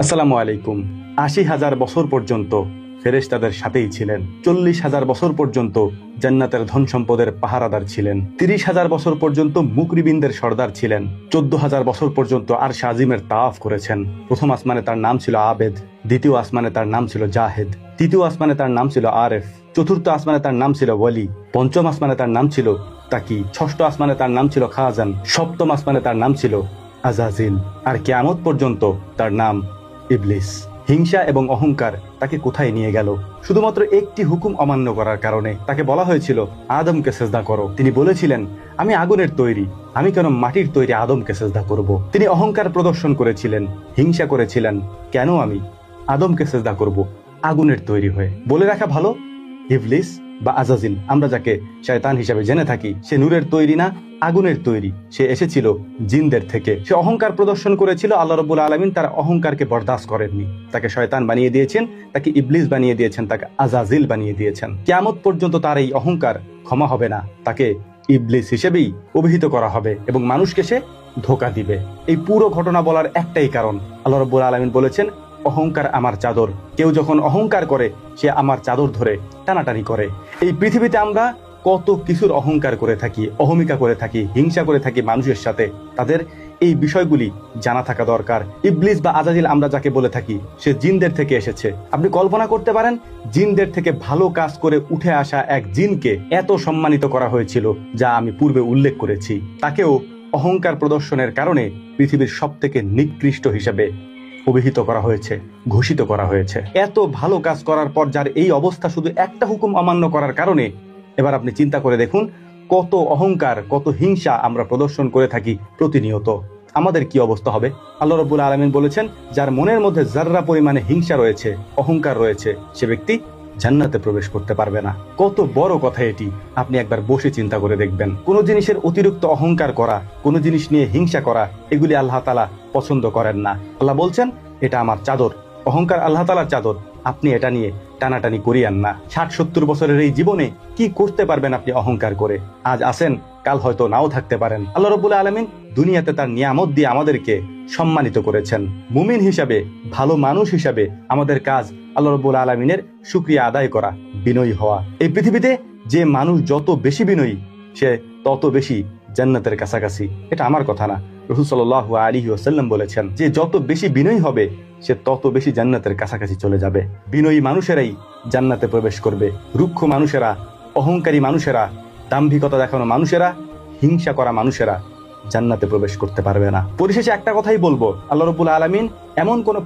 আসসালামু আলাইকুম। ৮০,০০০ বছর পর্যন্ত ফেরেশতাদের সাথেই ছিলেন। ৪০,০০০ বছর পর্যন্ত জান্নাতের ধন সম্পদের পাহারাদার ছিলেন। ৩০,০০০ বছর পর্যন্ত মুকরিবিনদের সর্দার ছিলেন। ১৪,০০০ বছর পর্যন্ত আরশ আজিমের তাওয়াফ করেছেন। প্রথম আসমানে তার নাম ছিল আবেদ, দ্বিতীয় আসমানে তার নাম ছিল জাহেদ, তৃতীয় আসমানে তার নাম ছিল আরেফ, চতুর্থ আসমানে তার নাম ছিল ওয়ালি, পঞ্চম আসমানে তার নাম ছিল তাকি, ষষ্ঠ আসমানে তার নাম ছিল খাজান, সপ্তম আসমানে তার নাম ছিল আজাজিল, আর কিয়ামত পর্যন্ত তার নাম ইবলিস। হিংসা এবং অহংকার তাকে কোথায় নিয়ে গেল? শুধুমাত্র একটি হুকুম অমান্য করার কারণে। তাকে বলা হয়েছিল আদমকে সেজদা করো, তিনি বলেছিলেন আমি আগুনের তৈরি, আমি কেন মাটির তৈরি আদমকে সেজদা করব। তিনি অহংকার প্রদর্শন করেছিলেন, হিংসা করেছিলেন, কেন আমি আদমকে সেজদা করব আগুনের তৈরি হয়ে। বলে রাখা ভালো, ইবলিস বা আজাজিল আমরা যাকে শয়তান হিসাবে জেনে থাকি, সে নূরের তৈরি না, আগুনের তৈরি। সে এসেছিল জিনদের থেকে। সে অহংকার প্রদর্শন করেছিল, আল্লাহ রাব্বুল আলামিন তার অহংকারকে বরদাস্ত করেননি। তাকে শয়তান বানিয়ে দিয়েছেন, তাকে ইবলিস বানিয়ে দিয়েছেন, তাকে আজাজিল বানিয়ে দিয়েছেন। কিয়ামত পর্যন্ত তার এই অহংকার ক্ষমা হবে না। তাকে ইবলিস হিসেবেই অভিহিত করা হবে এবং মানুষকে সে ধোঁকা দিবে। এই পুরো ঘটনা বলার একটাই কারণ, আল্লাহ রাব্বুল আলামিন বলেছেন অহংকার আমার চাদর। কেউ যখন অহংকার করে সে আমার চাদর ধরে টানাটানি করে। এই পৃথিবীতে আমরা কত কিছুর অহংকার করে থাকি, অহমিকা করে থাকি, হিংসা করে থাকি মানুষের সাথে। তাদের এই বিষয়গুলি জানা থাকা দরকার। ইবলিস বা আজাজিল আমরা যাকে বলে থাকি, সে জিনদের থেকে এসেছে। আপনি কল্পনা করতে পারেন, জিনদের থেকে ভালো কাজ করে উঠে আসা এক জিনকে এত সম্মানিত করা হয়েছিল, যা আমি পূর্বে উল্লেখ করেছি। তাকেও অহংকার প্রদর্শনের কারণে পৃথিবীর সবথেকে নিকৃষ্ট হিসেবে অভিহিত করা হয়েছে, ঘোষিত করা হয়েছে। এত ভালো কাজ করার পর যার এই অবস্থা শুধু একটা হুকুম অমান্য করার কারণে, এবার আপনি চিন্তা করে দেখুন কত অহংকার, কত হিংসা আমরা প্রদর্শন করে থাকি প্রতিনিয়ত। আমাদের কি অবস্থা হবে? আল্লাহ রাব্বুল আলামিন বলেছেন, যার মনের মধ্যে যাররা পরিমাণে হিংসা রয়েছে, অহংকার রয়েছে, সে ব্যক্তি জান্নাতে প্রবেশ করতে পারবে না। কত বড় কথা এটি, আপনি একবার বসে চিন্তা করে দেখবেন। কোন জিনিসের অতিরিক্ত অহংকার করা, কোন জিনিস নিয়ে হিংসা করা, এগুলি আল্লাহ তাআলা পছন্দ করেন না। আল্লাহ বলছেন এটা আমার চাদর। অহংকার আল্লাহ তাআলার চাদর, আপনি এটা নিয়ে টানাটানি করিয়েন না। ৬০-৭০ বছরের এই জীবনে কি করতে পারবেন আপনি অহংকার করে? আজ আছেন, কাল হয়তো নাও থাকতে পারেন। আল্লাহ রাব্বুল আলামিন দুনিয়াতে তার নিয়ামত দিয়ে আমাদেরকে সম্মানিত করেছেন। মুমিন হিসাবে, ভালো মানুষ হিসাবে আমাদের কাজ আল্লাহ রাব্বুল আলামিনের শুকরিয়া আদায় করা, বিনয়ী হওয়া। এই পৃথিবীতে যে মানুষ যত বেশি বিনয়ী, সে তত বেশি জান্নাতের কাছাকাছি। এটা আমার কথা না, রাসূল সাল্লাল্লাহু আলাইহি ওয়াসাল্লাম বলেছেন যে যত বেশি বিনয়ী হবে সে তত বেশি জান্নাতের কাছাকাছি চলে যাবে। বিনয়ী মানুষেরাই জান্নাতে প্রবেশ করবে। রুক্ষ মানুষেরা, অহংকারী মানুষেরা, দাম্ভিকতা দেখানো মানুষেরা, হিংসা করা মানুষেরা জান্নাতে প্রবেশ করতে পারবে না। পরিশেষে একটা কথাই বলবো, আল্লাহ রাব্বুল আলামিন এমন কোন